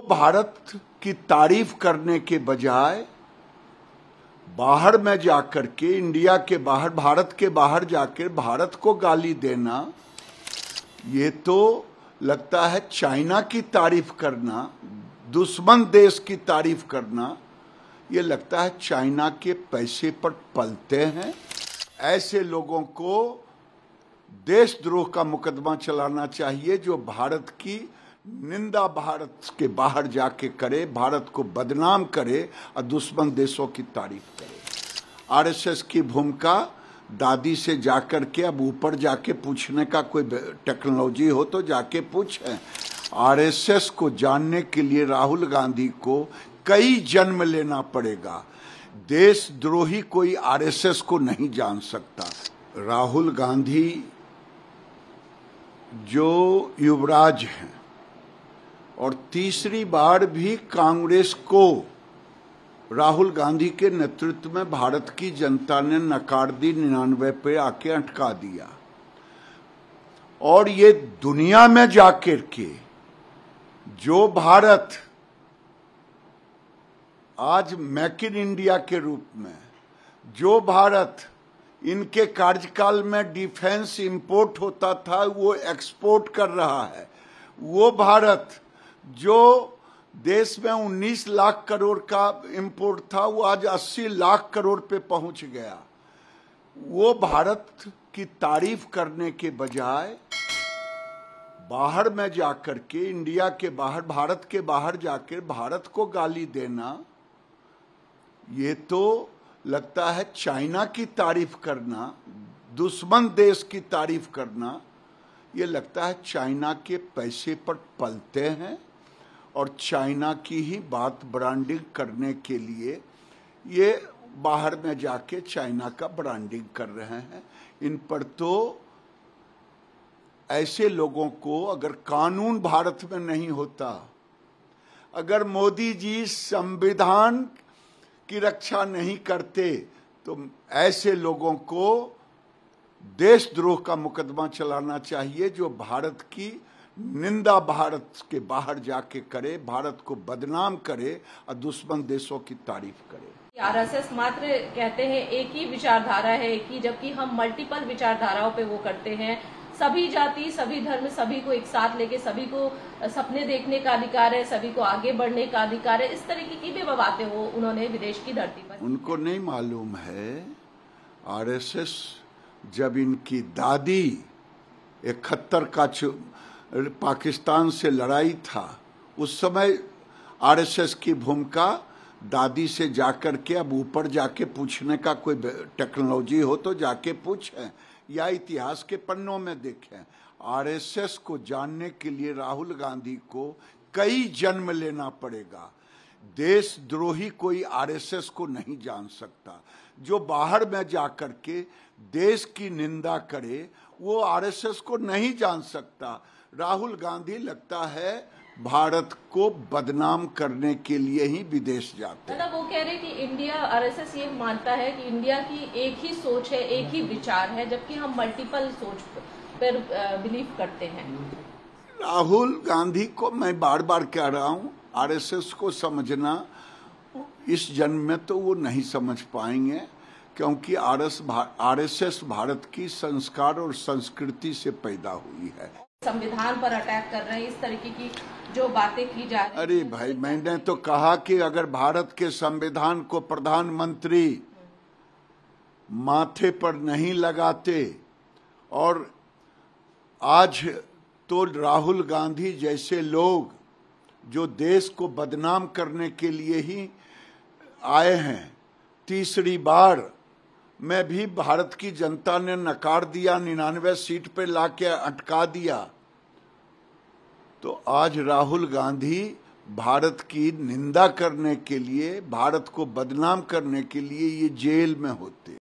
भारत की तारीफ करने के बजाय बाहर में जाकर के, इंडिया के बाहर, भारत के बाहर जाकर भारत को गाली देना, ये तो लगता है चाइना की तारीफ करना, दुश्मन देश की तारीफ करना, ये लगता है चाइना के पैसे पर पलते हैं। ऐसे लोगों को देशद्रोह का मुकदमा चलाना चाहिए जो भारत की निंदा भारत के बाहर जाके करे, भारत को बदनाम करे और दुश्मन देशों की तारीफ करे। आरएसएस की भूमिका दादी से जाकर के, अब ऊपर जाके पूछने का कोई टेक्नोलॉजी हो तो जाके पूछें। आरएसएस को जानने के लिए राहुल गांधी को कई जन्म लेना पड़ेगा। देशद्रोही कोई आरएसएस को नहीं जान सकता। राहुल गांधी जो युवराज हैं और तीसरी बार भी कांग्रेस को राहुल गांधी के नेतृत्व में भारत की जनता ने नकार दी, 99 पे आके अटका दिया। और ये दुनिया में जाकर के जो भारत आज मेक इन इंडिया के रूप में, जो भारत इनके कार्यकाल में डिफेंस इंपोर्ट होता था वो एक्सपोर्ट कर रहा है, वो भारत जो देश में 19 लाख करोड़ का इंपोर्ट था वो आज 80 लाख करोड़ पे पहुंच गया। वो भारत की तारीफ करने के बजाय बाहर में जाकर के, इंडिया के बाहर, भारत के बाहर जाकर भारत को गाली देना, ये तो लगता है चाइना की तारीफ करना, दुश्मन देश की तारीफ करना, ये लगता है चाइना के पैसे पर पलते हैं और चाइना की ही बात ब्रांडिंग करने के लिए ये बाहर में जाके चाइना का ब्रांडिंग कर रहे हैं। इन पर तो ऐसे लोगों को, अगर कानून भारत में नहीं होता, अगर मोदी जी संविधान की रक्षा नहीं करते, तो ऐसे लोगों को देशद्रोह का मुकदमा चलाना चाहिए जो भारत की निंदा भारत के बाहर जाके करे, भारत को बदनाम करे और दुश्मन देशों की तारीफ करे। आरएसएस मात्र कहते हैं एक ही विचारधारा है, एक ही, जबकि हम मल्टीपल विचारधाराओं पे वो करते हैं। सभी जाति, सभी धर्म, सभी को एक साथ लेके सभी को सपने देखने का अधिकार है, सभी को आगे बढ़ने का अधिकार है। इस तरीके की भी बातें वो उन्होंने विदेश की धरती पर, उनको नहीं मालूम है। आरएसएस जब इनकी दादी 71 का पाकिस्तान से लड़ाई था, उस समय आरएसएस की भूमिका दादी से जाकर के, अब ऊपर जाके पूछने का कोई टेक्नोलॉजी हो तो जाके पूछें या इतिहास के पन्नों में देखें। आरएसएस को जानने के लिए राहुल गांधी को कई जन्म लेना पड़ेगा। देशद्रोही कोई आरएसएस को नहीं जान सकता। जो बाहर में जाकर के देश की निंदा करे वो आरएसएस को नहीं जान सकता। राहुल गांधी लगता है भारत को बदनाम करने के लिए ही विदेश जाते हैं। मतलब वो कह रहे हैं कि इंडिया, आरएसएस ये मानता है कि इंडिया की एक ही सोच है, एक ही विचार है, जबकि हम मल्टीपल सोच पर बिलीव करते हैं। राहुल गांधी को मैं बार बार कह रहा हूँ, आरएसएस को समझना इस जन्म में तो वो नहीं समझ पाएंगे, क्योंकि आरएसएस भारत की संस्कार और संस्कृति से पैदा हुई है। संविधान पर अटैक कर रहे हैं, इस तरीके की जो बातें की जा रही हैं। अरे भाई, मैंने तो कहा कि अगर भारत के संविधान को प्रधानमंत्री माथे पर नहीं लगाते, और आज तो राहुल गांधी जैसे लोग जो देश को बदनाम करने के लिए ही आए हैं, तीसरी बार में भी भारत की जनता ने नकार दिया, 99 सीट पे लाके अटका दिया, तो आज राहुल गांधी भारत की निंदा करने के लिए, भारत को बदनाम करने के लिए ये जेल में होते।